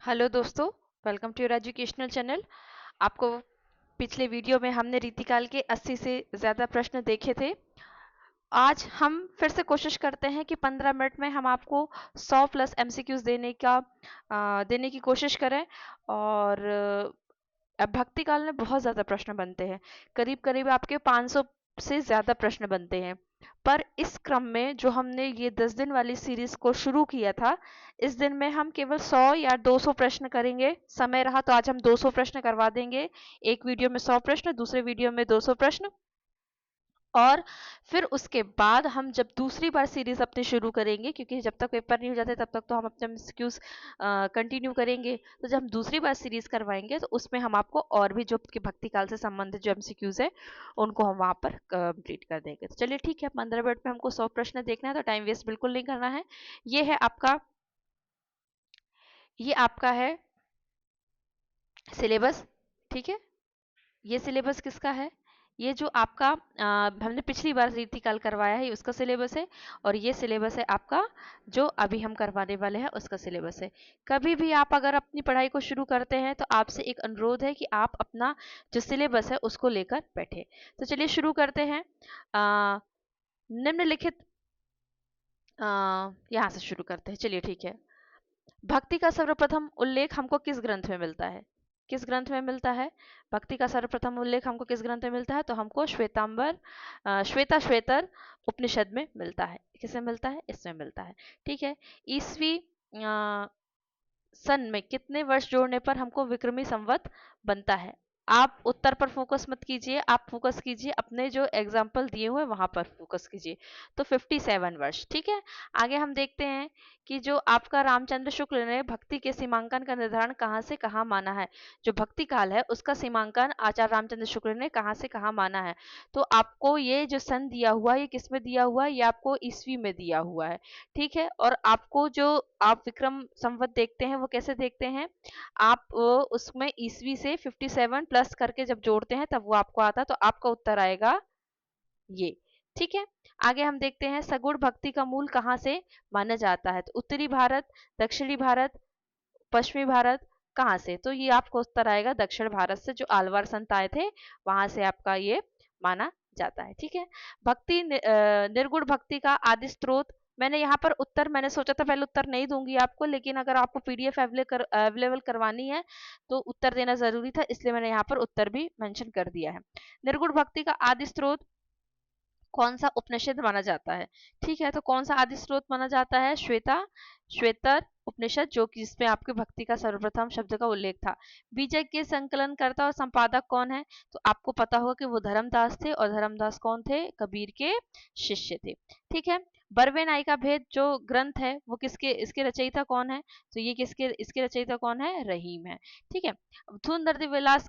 Hello दोस्तों, welcome to your educational channel. आपको पिछले वीडियो में हमने रीतिकाल के 80 से ज़्यादा प्रश्न देखे थे। आज हम फिर से कोशिश करते हैं कि 15 मिनट में हम आपको 100 प्लस एमसीक्यूज देने की कोशिश करें। और अब भक्ति काल में बहुत ज़्यादा प्रश्न बनते हैं, करीब करीब आपके 500 से ज़्यादा प्रश्न बनते हैं। पर इस क्रम में जो हमने ये 10 दिन वाली सीरीज को शुरू किया था, इस दिन में हम केवल 100 या 200 प्रश्न करेंगे। समय रहा तो आज हम 200 प्रश्न करवा देंगे। एक वीडियो में 100 प्रश्न, दूसरे वीडियो में 200 प्रश्न। और फिर उसके बाद हम जब दूसरी बार सीरीज अपनी शुरू करेंगे, क्योंकि जब तक पेपर नहीं हो जाते तब तक तो हम अपने एमसीक्यूज कंटिन्यू करेंगे। तो जब हम दूसरी बार सीरीज करवाएंगे तो उसमें हम आपको और भी जो आपके भक्ति काल से संबंधित जो एमसीक्यूज है उनको हम वहां पर कंप्लीट कर देंगे। तो चलिए ठीक है, 15 मिनट में हमको 100 प्रश्न देखना है, तो टाइम वेस्ट बिल्कुल नहीं करना है। ये है आपका ये आपका है सिलेबस। ठीक है, ये सिलेबस किसका है? ये जो आपका हमने पिछली बार रीतिकाल करवाया है उसका सिलेबस है। और ये सिलेबस है आपका जो अभी हम करवाने वाले हैं उसका सिलेबस है। कभी भी आप अगर अपनी पढ़ाई को शुरू करते हैं तो आपसे एक अनुरोध है कि आप अपना जो सिलेबस है उसको लेकर बैठे। तो चलिए शुरू करते हैं। निम्नलिखित यहाँ से शुरू करते हैं। चलिए ठीक है। भक्ति का सर्वप्रथम उल्लेख हमको किस ग्रंथ में मिलता है? किस ग्रंथ में मिलता है? भक्ति का सर्वप्रथम उल्लेख हमको किस ग्रंथ में मिलता है? तो हमको श्वेता श्वेतर उपनिषद में मिलता है। किसमें मिलता है? इसमें मिलता है। ठीक है। ईसवी सन में कितने वर्ष जोड़ने पर हमको विक्रमी संवत बनता है? आप उत्तर पर फोकस मत कीजिए, आप फोकस कीजिए अपने जो एग्जाम्पल दिए हुए वहां पर फोकस कीजिए। तो 57 वर्ष। ठीक है। आगे हम देखते हैं कि जो आपका रामचंद्र शुक्ल ने भक्ति के सीमांकन का निर्धारण कहाँ से कहाँ माना है। जो भक्ति काल है उसका सीमांकन आचार्य रामचंद्र शुक्ल ने कहाँ से कहाँ माना है। तो आपको ये जो सन दिया हुआ है ये किस में दिया हुआ है? ये आपको ईस्वी में दिया हुआ है। ठीक है। और आपको जो आप विक्रम संवत देखते हैं वो कैसे देखते हैं? आप उसमें ईस्वी से 57 प्लस करके जब जोड़ते हैं तब वो आपको आता है। तो आपका उत्तर आएगा ये। ठीक है। आगे हम देखते हैं सगुण भक्ति का मूल कहाँ से माना जाता है। तो उत्तरी भारत, दक्षिणी भारत, पश्चिमी भारत, कहाँ से? तो ये आपको उत्तर आएगा दक्षिण भारत से। जो आलवार संत आए थे वहां से आपका ये माना जाता है। ठीक है। निर्गुण भक्ति का आदि स्रोत। मैंने यहाँ पर उत्तर, मैंने सोचा था पहले उत्तर नहीं दूंगी आपको, लेकिन अगर आपको पीडीएफ अवेलेबल करवानी है तो उत्तर देना जरूरी था, इसलिए मैंने यहाँ पर उत्तर भी मेंशन कर दिया है। निर्गुण भक्ति का आदि स्रोत कौन सा उपनिषद माना जाता है? ठीक है। तो कौन सा आदि स्रोत माना जाता है? श्वेतर उपनिषद, जो कि जिसमें आपके भक्ति का सर्वप्रथम शब्द का उल्लेख था। बीजक के संकलनकर्ता और संपादक कौन है? तो आपको पता होगा कि वो धर्मदास थे। और धर्मदास कौन थे? कबीर के शिष्य थे। ठीक है। बरवे नायिका भेद जो ग्रंथ है वो किसके, इसके रचयिता कौन है? तो ये इसके रचयिता कौन है? रहीम है। ठीक है। सुंदर विलास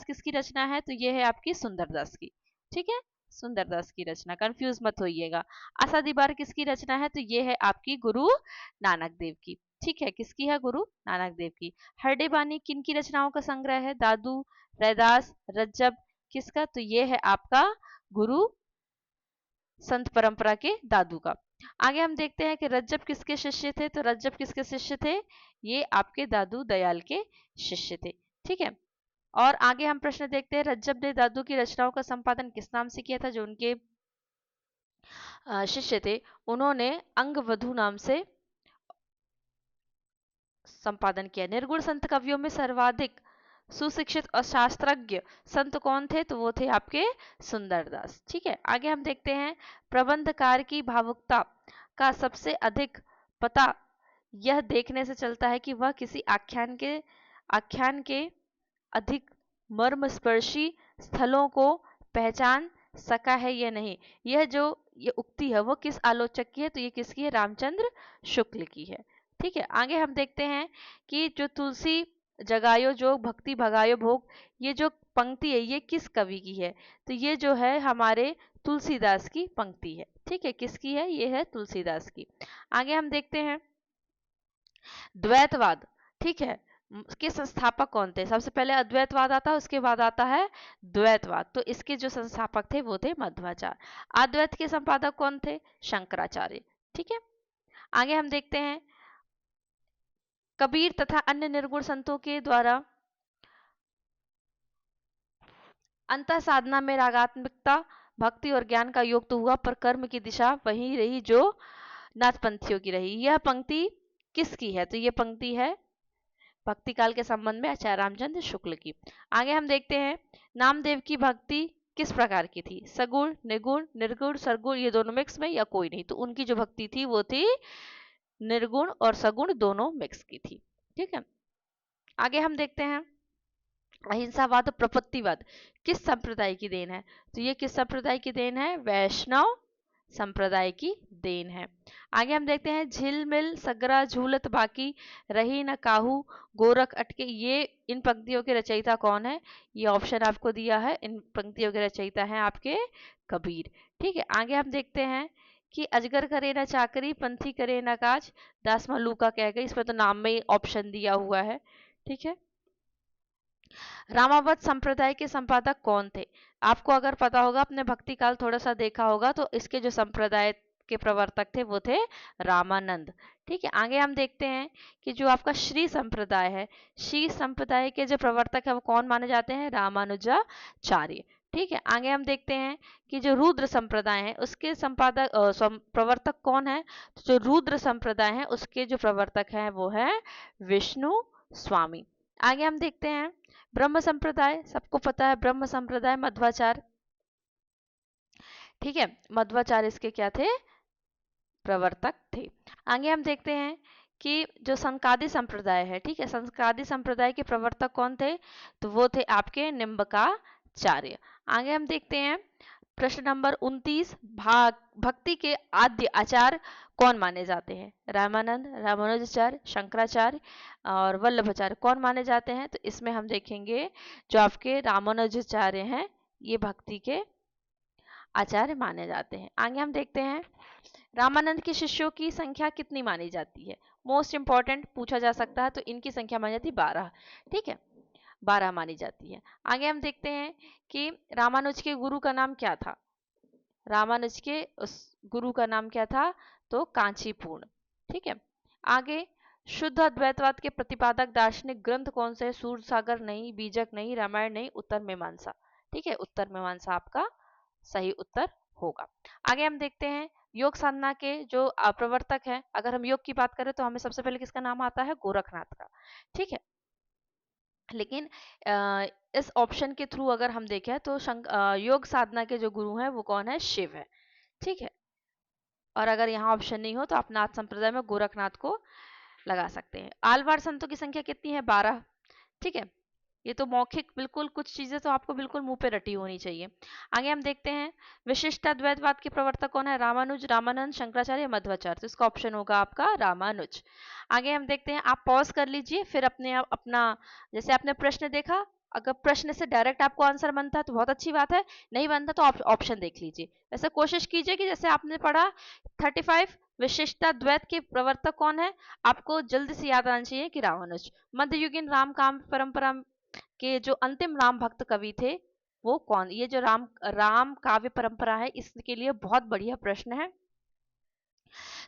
किसकी रचना है? तो ये है आपकी सुंदरदास की। ठीक है। सुंदरदास की रचना, कंफ्यूज मत होइएगा। आशा दीवार किसकी रचना है? तो ये है आपकी गुरु नानक देव की। ठीक है। किसकी है? गुरु नानक देव की। हरडे बानी किन की रचनाओं का संग्रह है? दादू, रैदास, रज्जब, किसका? तो ये है आपका गुरु संत परंपरा के दादू का। आगे हम देखते हैं कि रज्जब किसके शिष्य थे। तो रज्जब किसके शिष्य थे? ये आपके दादू दयाल के शिष्य थे। ठीक है। और आगे हम प्रश्न देखते हैं, रज्जब ने दादू की रचनाओं का संपादन किस नाम से किया था? जो उनके शिष्य थे उन्होंने अंगवधु नाम से संपादन किया। निर्गुण संत कवियों में सर्वाधिक सुशिक्षित और शास्त्रज्ञ संत कौन थे? तो वो थे आपके सुंदरदास। ठीक है। आगे हम देखते हैं प्रबंधकार की भावुकता का सबसे अधिक पता यह देखने से चलता है कि वह किसी आख्यान के अधिक मर्मस्पर्शी स्थलों को पहचान सका है या नहीं। ये उक्ति है वो किस आलोचक की है? तो ये किसकी है? रामचंद्र शुक्ल की है। ठीक है। आगे हम देखते हैं कि जो तुलसी जगायो जो भक्ति भगायो भोग, ये जो पंक्ति है ये किस कवि की है? तो ये जो है हमारे तुलसीदास की पंक्ति है। ठीक है। किसकी है? ये है तुलसीदास की। आगे हम देखते हैं द्वैतवाद। ठीक है। के संस्थापक कौन थे? सबसे पहले अद्वैतवाद आता है, उसके बाद आता है द्वैतवाद। तो इसके जो संस्थापक थे वो थे मध्वाचार्य। अद्वैत के संपादक कौन थे? शंकराचार्य। ठीक है। आगे हम देखते हैं कबीर तथा अन्य निर्गुण संतों के द्वारा अंतः साधना में रागात्मकता, भक्ति और ज्ञान का योग तो हुआ, पर कर्म की दिशा वही रही जो नाथपंथियों की रही। यह पंक्ति किसकी है? तो ये पंक्ति है भक्ति काल के संबंध में आचार्य रामचंद्र शुक्ल की। आगे हम देखते हैं नामदेव की भक्ति किस प्रकार की थी? सगुण, निगुण, निर्गुण, सरगुण, ये दोनों मिक्स में या कोई नहीं? तो उनकी जो भक्ति थी वो थी निर्गुण और सगुण दोनों मिक्स की थी। ठीक है, आगे हम देखते हैं अहिंसावाद और प्रपत्तिवाद किस संप्रदाय की देन है? तो ये किस संप्रदाय की देन है? वैष्णव संप्रदाय की देन है। आगे हम देखते हैं झिलमिल सगरा झूलत बाकी रही न काहू गोरख अटके, ये इन पंक्तियों के रचयिता कौन है? ये ऑप्शन आपको दिया है, इन पंक्तियों के रचयिता हैं आपके कबीर। ठीक है, आगे हम देखते हैं कि अजगर करे न चाकरी पंथी करे न काज दास मल्लूका कह गई, इसमें तो नाम में ही ऑप्शन दिया हुआ है। ठीक है, रामावत संप्रदाय के संपादक कौन थे? आपको अगर पता होगा, अपने भक्ति काल थोड़ा सा देखा होगा, तो इसके जो संप्रदाय के प्रवर्तक थे वो थे रामानंद। ठीक है, आगे हम देखते हैं कि जो आपका श्री संप्रदाय है, श्री संप्रदाय के जो प्रवर्तक है वो कौन माने जाते हैं? रामानुजाचार्य। ठीक है, आगे हम देखते हैं कि जो रुद्र संप्रदाय है उसके संपादक प्रवर्तक कौन है? तो जो रुद्र संप्रदाय है उसके जो प्रवर्तक हैं वो है विष्णु स्वामी। आगे हम देखते हैं ब्रह्म संप्रदाय, सबको पता है ब्रह्म संप्रदाय मध्वाचार्य। ठीक है, मध्वाचार्य इसके क्या थे? प्रवर्तक थे। आगे हम देखते हैं कि जो संकादी संप्रदाय है, ठीक है, संकादी संप्रदाय के प्रवर्तक कौन थे? तो वो थे आपके निम्बकाचार्य। आगे हम देखते हैं प्रश्न नंबर 29, भक्ति के आद्य आचार्य कौन माने जाते हैं? रामानंद, रामानुजाचार्य, शंकराचार्य और वल्लभाचार्य कौन माने जाते हैं? तो इसमें हम देखेंगे जो आपके रामानुजाचार्य हैं ये भक्ति के आचार्य माने जाते हैं। आगे हम देखते हैं रामानंद के शिष्यों की संख्या कितनी मानी जाती है? मोस्ट इंपॉर्टेंट पूछा जा सकता है, तो इनकी संख्या मानी जाती है 12। ठीक है, 12 मानी जाती है। आगे हम देखते हैं कि रामानुज के गुरु का नाम क्या था? रामानुज के उस गुरु का नाम क्या था? तो कांचीपूर्ण। ठीक है, आगे शुद्ध अद्वैतवाद के प्रतिपादक दार्शनिक ग्रंथ कौन से? सूर सागर नहीं, बीजक नहीं, रामायण नहीं, उत्तर मीमांसा। ठीक है, उत्तर मीमांसा आपका सही उत्तर होगा। आगे हम देखते हैं योग साधना के जो प्रवर्तक हैं, अगर हम योग की बात करें तो हमें सबसे पहले किसका नाम आता है? गोरखनाथ का। ठीक है, लेकिन इस ऑप्शन के थ्रू अगर हम देखें तो योग साधना के जो गुरु हैं वो कौन है? शिव है। ठीक है, और अगर यहाँ ऑप्शन नहीं हो तो आप नाथ संप्रदाय में गोरखनाथ को लगा सकते हैं। आलवार संतों की संख्या कितनी है? 12। ठीक है, ये तो मौखिक, बिल्कुल कुछ चीजें तो आपको बिल्कुल मुंह पे रटी होनी चाहिए। आगे हम देखते हैं विशिष्ट अद्वैतवाद के प्रवर्तक कौन है? रामानुज, रामानंद, शंकराचार्य, मध्वाचार्य। तो इसका ऑप्शन होगा आपका रामानुज। आगे हम देखते हैं, आप पॉज कर लीजिए, फिर अपने आप अपना, जैसे आपने प्रश्न देखा, अगर प्रश्न से डायरेक्ट आपको आंसर बनता है तो बहुत अच्छी बात है, नहीं बनता तो आप ऑप्शन देख लीजिए। वैसे कोशिश कीजिए कि जैसे आपने पढ़ा 35 विशिष्टाद्वैत के प्रवर्तक कौन है, आपको जल्दी से याद आना चाहिए कि रामानुज। मध्ययुगीन राम काम परंपरा के जो अंतिम राम भक्त कवि थे वो कौन? ये जो राम राम काव्य परंपरा है इसके लिए बहुत बढ़िया प्रश्न है,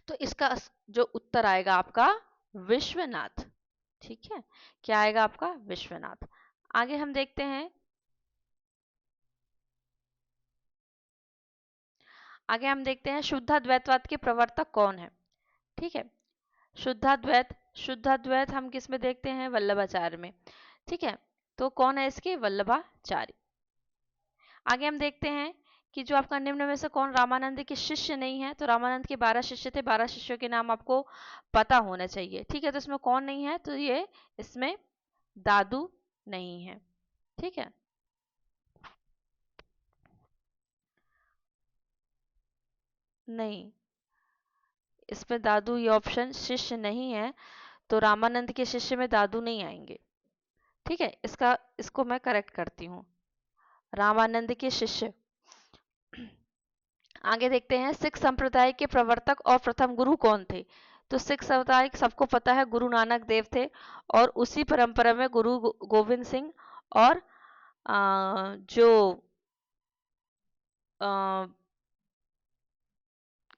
तो इसका जो उत्तर आएगा आपका विश्वनाथ। ठीक है, क्या आएगा आपका? विश्वनाथ। आगे हम देखते हैं, आगे हम देखते हैं शुद्धाद्वैतवाद के प्रवर्तक कौन है? ठीक है, शुद्धाद्वैत, शुद्धाद्वैत हम किस में देखते हैं? वल्लभाचार्य में। ठीक है, तो कौन है इसके? वल्लभाचार्य। आगे हम देखते हैं कि जो आपका निम्न में से कौन रामानंद के शिष्य नहीं है? तो रामानंद के 12 शिष्य थे, 12 शिष्यों के नाम आपको पता होना चाहिए। ठीक है, तो इसमें कौन नहीं है? तो ये इसमें दादू नहीं है। ठीक है, नहीं, इसमें दादू ये ऑप्शन शिष्य नहीं है, तो रामानंद के शिष्य में दादू नहीं आएंगे। ठीक है, इसको मैं करेक्ट करती हूँ, रामानंद के शिष्य। आगे देखते हैं सिख संप्रदाय के प्रवर्तक और प्रथम गुरु कौन थे? तो सिख संप्रदाय सबको पता है गुरु नानक देव थे, और उसी परंपरा में गुरु गोविंद सिंह और जो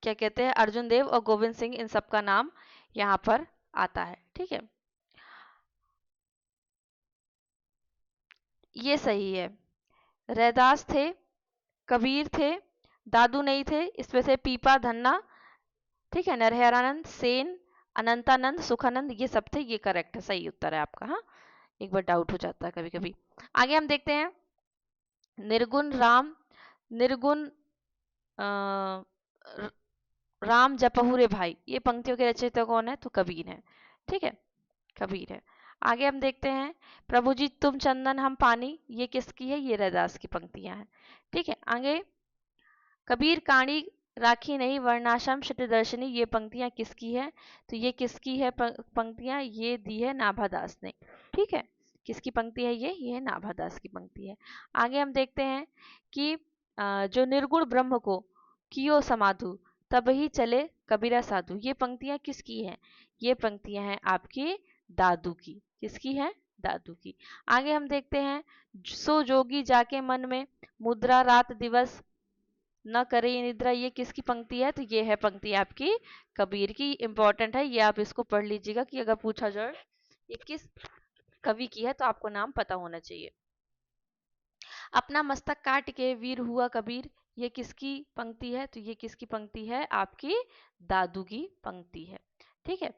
क्या कहते हैं, अर्जुन देव और गोविंद सिंह, इन सब का नाम यहाँ पर आता है। ठीक है, ये सही है। रैदास थे, कबीर थे, दादू नहीं थे, इसमें से पीपा, धन्ना, ठीक है, नरहरानंद, सेन, अनंतानंद, सुखानंद, ये सब थे, ये करेक्ट है, सही उत्तर है आपका। हाँ, एक बार डाउट हो जाता है कभी कभी। आगे हम देखते हैं निर्गुण राम, निर्गुण राम जपहू रे भाई, ये पंक्तियों के रचयिता कौन है? तो कबीर है, ठीक है, कबीर है। आगे हम देखते हैं प्रभु जी तुम चंदन हम पानी, ये किसकी है? ये रैदास की पंक्तियां हैं, ठीक है। आगे कबीर काणी राखी नहीं वर्णाश्रम दर्शनी, ये पंक्तियां किसकी है? तो ये किसकी है पंक्तियां? ये दी है नाभादास ने, ठीक है। किसकी पंक्ति है ये है नाभादास की पंक्ति है। आगे हम देखते हैं कि जो निर्गुण ब्रह्म को कियो समाधु तब ही चले कबीरा साधु, ये पंक्तियां किसकी हैं? ये पंक्तियां हैं आपकी दादू की। किसकी है? दादू की। आगे हम देखते हैं सो जोगी जाके मन में मुद्रा रात दिवस न करे निद्रा, ये किसकी पंक्ति है? तो ये है पंक्ति आपकी कबीर की। इंपॉर्टेंट है ये, आप इसको पढ़ लीजिएगा कि अगर पूछा जाए ये किस कवि की है तो आपको नाम पता होना चाहिए। अपना मस्तक काट के वीर हुआ कबीर, ये किसकी पंक्ति है? तो ये किसकी पंक्ति है? आपकी दादू की पंक्ति है, ठीक है।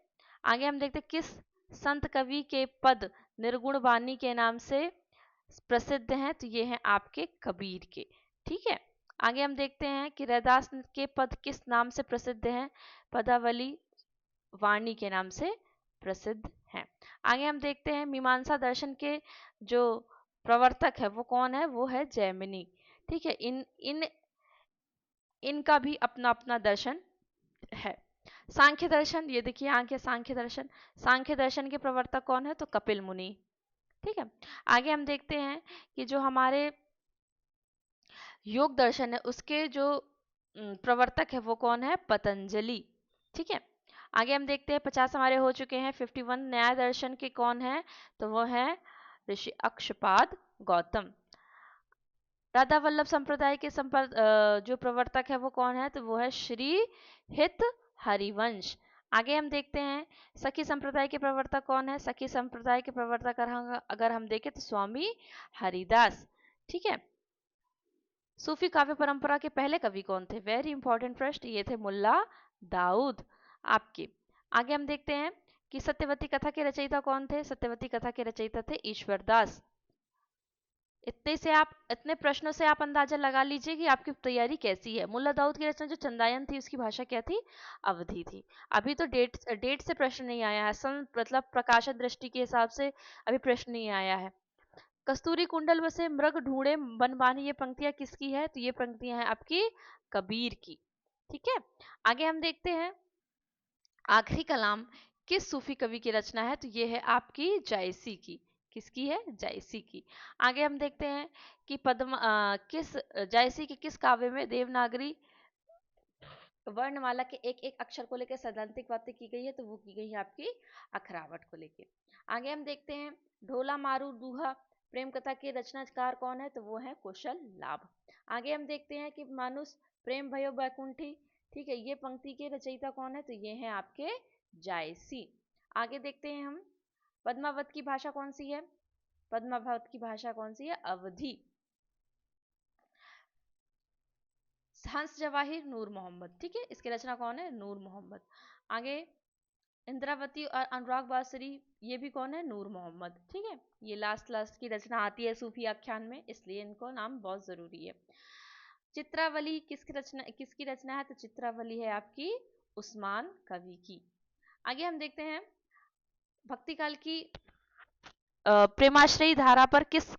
आगे हम देखते हैं किस संत कवि के पद निर्गुण वाणी के नाम से प्रसिद्ध हैं? तो ये हैं आपके कबीर के, ठीक है। आगे हम देखते हैं कि रैदास के पद किस नाम से प्रसिद्ध हैं? पदावली वाणी के नाम से प्रसिद्ध हैं। आगे हम देखते हैं मीमांसा दर्शन के जो प्रवर्तक है वो कौन है? वो है जैमिनी, ठीक है। इन इन इनका भी अपना अपना दर्शन है। सांख्य दर्शन, ये देखिए आगे सांख्य दर्शन, सांख्य दर्शन के प्रवर्तक कौन है? तो कपिल मुनि, ठीक है। आगे हम देखते हैं कि जो हमारे योग दर्शन है उसके जो प्रवर्तक है वो कौन है? पतंजलि, ठीक है। आगे हम देखते हैं 50 हमारे हो चुके हैं। 51 न्याय दर्शन के कौन है? तो वो है ऋषि अक्षपाद गौतम। राधा वल्लभ संप्रदाय के जो प्रवर्तक है वो कौन है? तो वो है श्री हित हरिवंश। आगे हम देखते हैं सखी संप्रदाय के प्रवर्तक कौन है? सखी संप्रदाय के प्रवर्तक अगर हम देखें तो स्वामी हरिदास, ठीक है। सूफी काव्य परंपरा के पहले कवि कौन थे? वेरी इंपॉर्टेंट प्रश्न, ये थे मुल्ला दाऊद आपके। आगे हम देखते हैं कि सत्यवती कथा के रचयिता कौन थे? सत्यवती कथा के रचयिता थे ईश्वरदास। इतने प्रश्नों से आप अंदाजा लगा लीजिए कि आपकी तैयारी कैसी है। मुल्ला दाऊद की रचना जो चंदायन थी उसकी भाषा क्या थी? अवधी थी। अभी तो डेट से प्रश्न नहीं आया है, सन मतलब प्रकाशन दृष्टि के हिसाब से अभी प्रश्न नहीं आया है। कस्तूरी कुंडल बसे मृग ढूंढे बनबानी, ये पंक्तियां किसकी है? तो ये पंक्तियां हैं आपकी कबीर की, ठीक है। आगे हम देखते हैं आखिरी कलाम किस सूफी कवि की रचना है? तो ये है आपकी जायसी की। किसकी है? जायसी की। आगे हम देखते हैं कि किस जायसी के किस काव्य में देवनागरी वर्णमाला के एक एक अक्षर को लेकर सैद्धांतिक बातें की गई है? तो वो की गई है आपकी अखरावट को लेकर। आगे हम देखते हैं ढोला मारू दूहा प्रेम कथा के रचनाकार कौन है? तो वो है कुशल लाभ। आगे हम देखते हैं कि मानुष प्रेम भयो बैकुंठी, ठीक है, ये पंक्ति के रचयिता कौन है? तो ये है आपके जायसी। आगे देखते हैं हम पद्मावत की भाषा कौन सी है? पद्मावत की भाषा कौन सी है? अवधी। हंस जवाहिर नूर मोहम्मद, ठीक है, इसकी रचना कौन है? नूर मोहम्मद। आगे इंद्रावती और अनुराग बासुरी, ये भी कौन है? नूर मोहम्मद, ठीक है। ये लास्ट की रचना आती है सूफी आख्यान में, इसलिए इनको नाम बहुत जरूरी है। चित्रावली किसकी रचना है? तो चित्रावली है आपकी उस्मान कवि की। आगे हम देखते हैं भक्ति काल की प्रेमाश्रयी धारा पर किस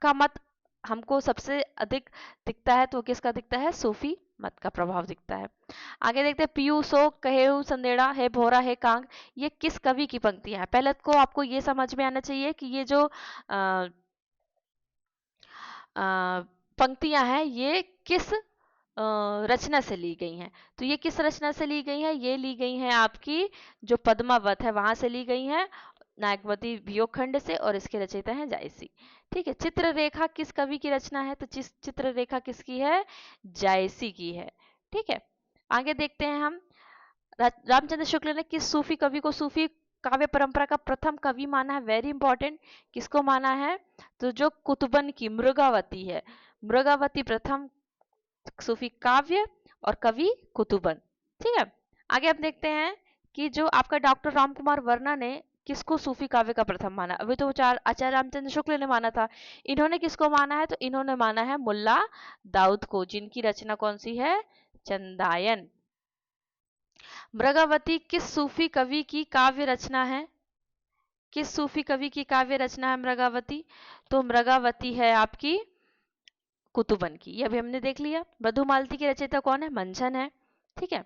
का मत हमको सबसे अधिक दिखता है? तो किसका दिखता है? सूफी मत का प्रभाव दिखता है। आगे देखते हैं पियू सो कहेऊ संदेड़ा है भोरा है कांग, ये किस कवि की पंक्तियां हैं? पहले को आपको ये समझ में आना चाहिए कि ये जो पंक्तियां हैं ये किस रचना से ली गई हैं? तो ये किस रचना से ली गई है? ये ली गई है आपकी जो पद्मावत है वहां से ली गई है, नायकवती वियोगखंड से, और इसके रचयिता हैं जायसी, ठीक है। चित्ररेखा किस कवि की रचना है? तो चित्ररेखा किसकी है? जायसी की है, ठीक है। आगे देखते हैं हम रामचंद्र शुक्ल ने किस सूफी कवि को सूफी काव्य परंपरा का प्रथम कवि माना है, वेरी इंपॉर्टेंट, किसको माना है, तो जो कुतुबन की मृगावती है, मृगावती प्रथम सूफी काव्य और कवि कुतुबन। ठीक है, आगे आप देखते हैं कि जो आपका डॉक्टर राम कुमार वर्मा ने किसको सूफी काव्य का प्रथम माना, अभी तो आचार्य रामचंद्र शुक्ल ने माना था, इन्होंने किसको माना है, तो इन्होंने माना है मुल्ला दाऊद को, जिनकी रचना कौन सी है, चंदायन। मृगावती किस सूफी कवि की काव्य रचना है, किस सूफी कवि की काव्य रचना है मृगावती, तो मृगावती है आपकी कुतुबन की, ये अभी हमने देख लिया। मधुमालती की रचयिता कौन है, मंझन है। ठीक है,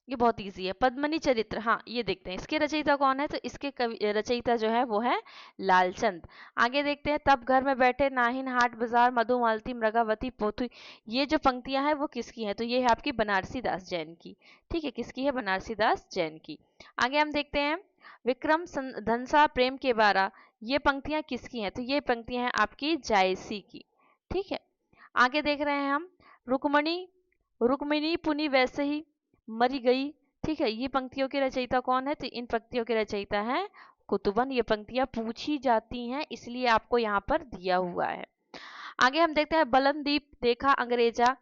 ये बहुत इजी है। पद्मनी चरित्र, हाँ ये देखते हैं इसके रचयिता कौन है, तो इसके रचयिता जो है वो है लालचंद। आगे देखते हैं, तब घर में बैठे नाहिन हाट बाजार मधुमालती मृगावती पोथी, ये जो पंक्तियां हैं वो किसकी हैं, तो ये है आपकी बनारसी दास जैन की। ठीक है, किसकी है, बनारसी दास जैन की। आगे हम देखते हैं, विक्रम धनसा प्रेम के बारा, ये पंक्तियां किसकी हैं, तो ये पंक्तियां हैं आपकी जायसी की। ठीक है, आगे देख रहे हैं हम, रुक्मणी रुक्मिणी पुनि वैसे ही मरी गई। ठीक है, ये पंक्तियों के रचयिता कौन है, तो इन पंक्तियों के रचयिता हैं कुतुबन। ये पंक्तियां पूछी जाती हैं इसलिए आपको यहाँ पर दिया हुआ है। आगे हम देखते हैं, बलनदीप देखा अंग्रेजा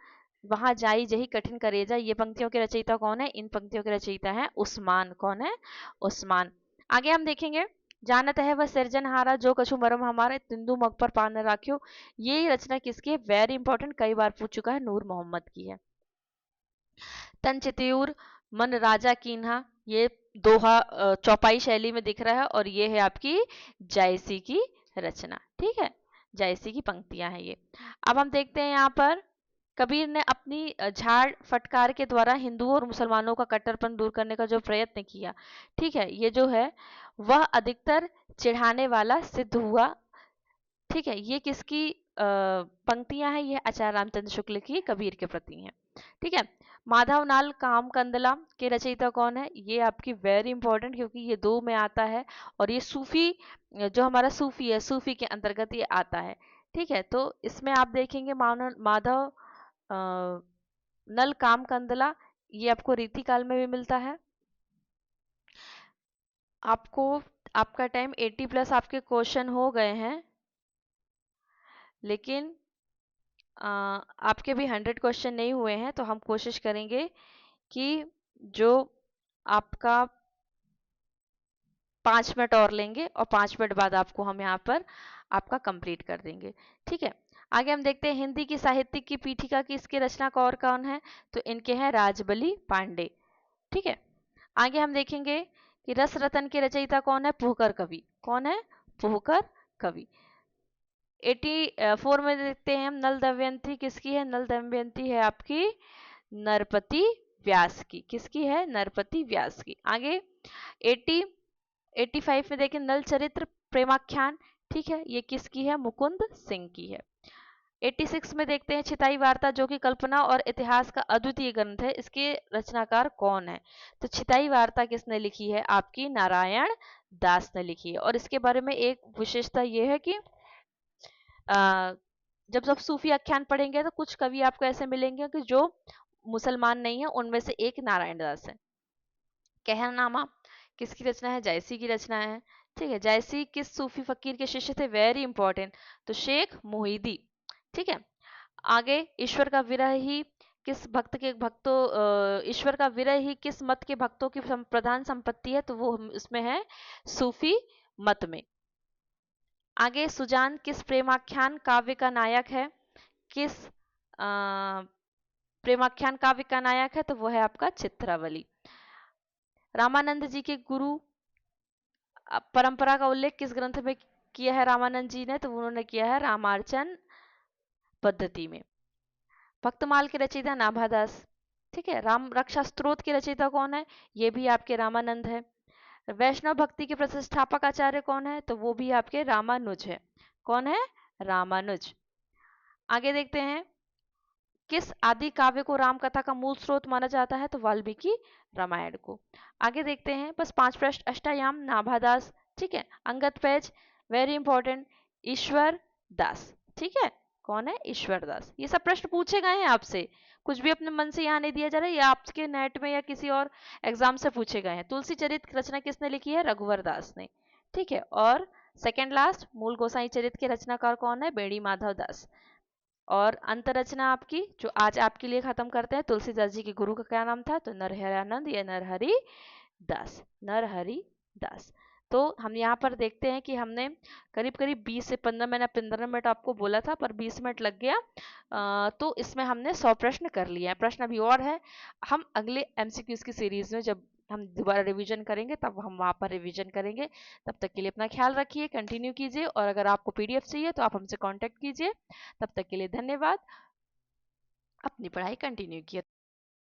वहां जाई जही कठिन करेजा, ये पंक्तियों के रचयिता कौन है, इन पंक्तियों के रचयिता है उस्मान, कौन है, उस्मान। आगे हम देखेंगे, जानत है वह सिरजनहारा जो कछु मरम हमारे तिंदु मग पर पान राख्यो, ये रचना किसकी है, वेरी इंपॉर्टेंट, कई बार पूछ चुका है, नूर मोहम्मद की है। तन चित्यूर मन राजा कीन्हा, ये दोहा चौपाई शैली में दिख रहा है और ये है आपकी जायसी की रचना। ठीक है, जायसी की पंक्तियां हैं ये। अब हम देखते हैं यहाँ पर, कबीर ने अपनी झाड़ फटकार के द्वारा हिंदुओं और मुसलमानों का कट्टरपन दूर करने का जो प्रयत्न किया, ठीक है, ये जो है वह अधिकतर चिढ़ाने वाला सिद्ध हुआ। ठीक है, ये किसकी पंक्तियां हैं, ये आचार्य रामचंद्र शुक्ल की कबीर के प्रति हैं। ठीक है, माधव नाल काम कंदला के रचयिता कौन है, ये आपकी वेरी इंपॉर्टेंट, क्योंकि ये दो में आता है और ये सूफी, जो हमारा सूफी है, सूफी के अंतर्गत ये आता है। ठीक है, तो इसमें आप देखेंगे माधव नल काम कंदला, ये आपको रीति काल में भी मिलता है। आपको आपका टाइम 80 प्लस आपके क्वेश्चन हो गए हैं, लेकिन आपके भी 100 क्वेश्चन नहीं हुए हैं, तो हम कोशिश करेंगे कि जो आपका 5 मिनट और लेंगे और 5 मिनट बाद आपको हम यहाँ पर आपका कंप्लीट कर देंगे। ठीक है, आगे हम देखते हैं, हिंदी की साहित्यिक की पीठिका की इसके रचनाकार कौन है, तो इनके हैं राजबली पांडे। ठीक है, आगे हम देखेंगे कि रस रतन के रचयिता कौन है, पुहकर कवि, कौन है, पुहकर कवि। 84 में देखते हैं हम, नल दमयंती किसकी है, नल दमयंती है आपकी नरपति व्यास की, किसकी है, नरपति व्यास की। आगे 85 में देखें, नल चरित्र प्रेमाख्यान, ठीक है, ये किसकी है, मुकुंद सिंह की है। 86 में देखते हैं, छिताई वार्ता जो कि कल्पना और इतिहास का अद्वितीय ग्रंथ है, इसके रचनाकार कौन है, तो छिताई वार्ता किसने लिखी है, आपकी नारायण दास ने लिखी है। और इसके बारे में एक विशेषता ये है कि जब जब सूफी आख्यान पढ़ेंगे तो कुछ कवि आपको ऐसे मिलेंगे कि जो मुसलमान नहीं है, उनमें से एक नारायण दास है। कहरनामा किसकी रचना है, जायसी की रचना है। ठीक है, जायसी किस सूफी फकीर के शिष्य थे, वेरी इंपॉर्टेंट, तो शेख मोहिदी। ठीक है, आगे ईश्वर का विरह ही किस भक्त के भक्तों ईश्वर का विरह ही किस मत के भक्तों की प्रधान संपत्ति है, तो वो इसमें है सूफी मत में। आगे सुजान किस प्रेमाख्यान काव्य का नायक है, किस प्रेमाख्यान काव्य का नायक है, तो वो है आपका चित्रावली। रामानंद जी के गुरु परंपरा का उल्लेख किस ग्रंथ में किया है रामानंद जी ने, तो उन्होंने किया है रामार्चन पद्धति में। भक्तमाल के रचयिता नाभादास। ठीक है, राम रक्षा स्तोत्र के रचयिता कौन है, ये भी आपके रामानंद है। वैष्णव भक्ति के प्रतिष्ठापक आचार्य कौन है, तो वो भी आपके रामानुज है, कौन है, रामानुज। आगे देखते हैं, किस आदि काव्य को राम कथा का मूल स्रोत माना जाता है, तो वाल्मीकि रामायण को। आगे देखते हैं, बस 5 प्रश्न, अष्टायाम नाभादास। ठीक है, अंगद पैज वेरी इंपॉर्टेंट, ईश्वर दास। ठीक है, कौन है? ईश्वर दास। ये सब प्रश्न पूछे गए हैं आपसे, कुछ भी अपने मन से यहाँ नहीं दिया जा रहा है, या आपके नेट में या किसी और एग्जाम से पूछे गए हैं। तुलसी चरित की रचना किसने लिखी है? रघुवर दास ने। ठीक है। और सेकंड लास्ट, मूल गोसाई चरित के रचनाकार कौन है? बेड़ी माधव दास। और अंत रचना आपकी जो आज आपके लिए खत्म करते हैं, तुलसीदास जी के गुरु का क्या नाम था? तो नरहरानंद या नरहरि दास, नरहरि दास। तो हम यहाँ पर देखते हैं कि हमने करीब करीब 20 से 15, मैंने 15 मिनट आपको बोला था पर 20 मिनट लग गया। तो इसमें हमने 100 प्रश्न कर लिए हैं। प्रश्न अभी और है, हम अगले एमसीक्यूज की सीरीज में जब हम दोबारा रिवीजन करेंगे तब हम वहाँ पर रिवीजन करेंगे। तब तक के लिए अपना ख्याल रखिए, कंटिन्यू कीजिए, और अगर आपको पीडीएफ चाहिए तो आप हमसे कांटेक्ट कीजिए। तब तक के लिए धन्यवाद, अपनी पढ़ाई कंटिन्यू किए।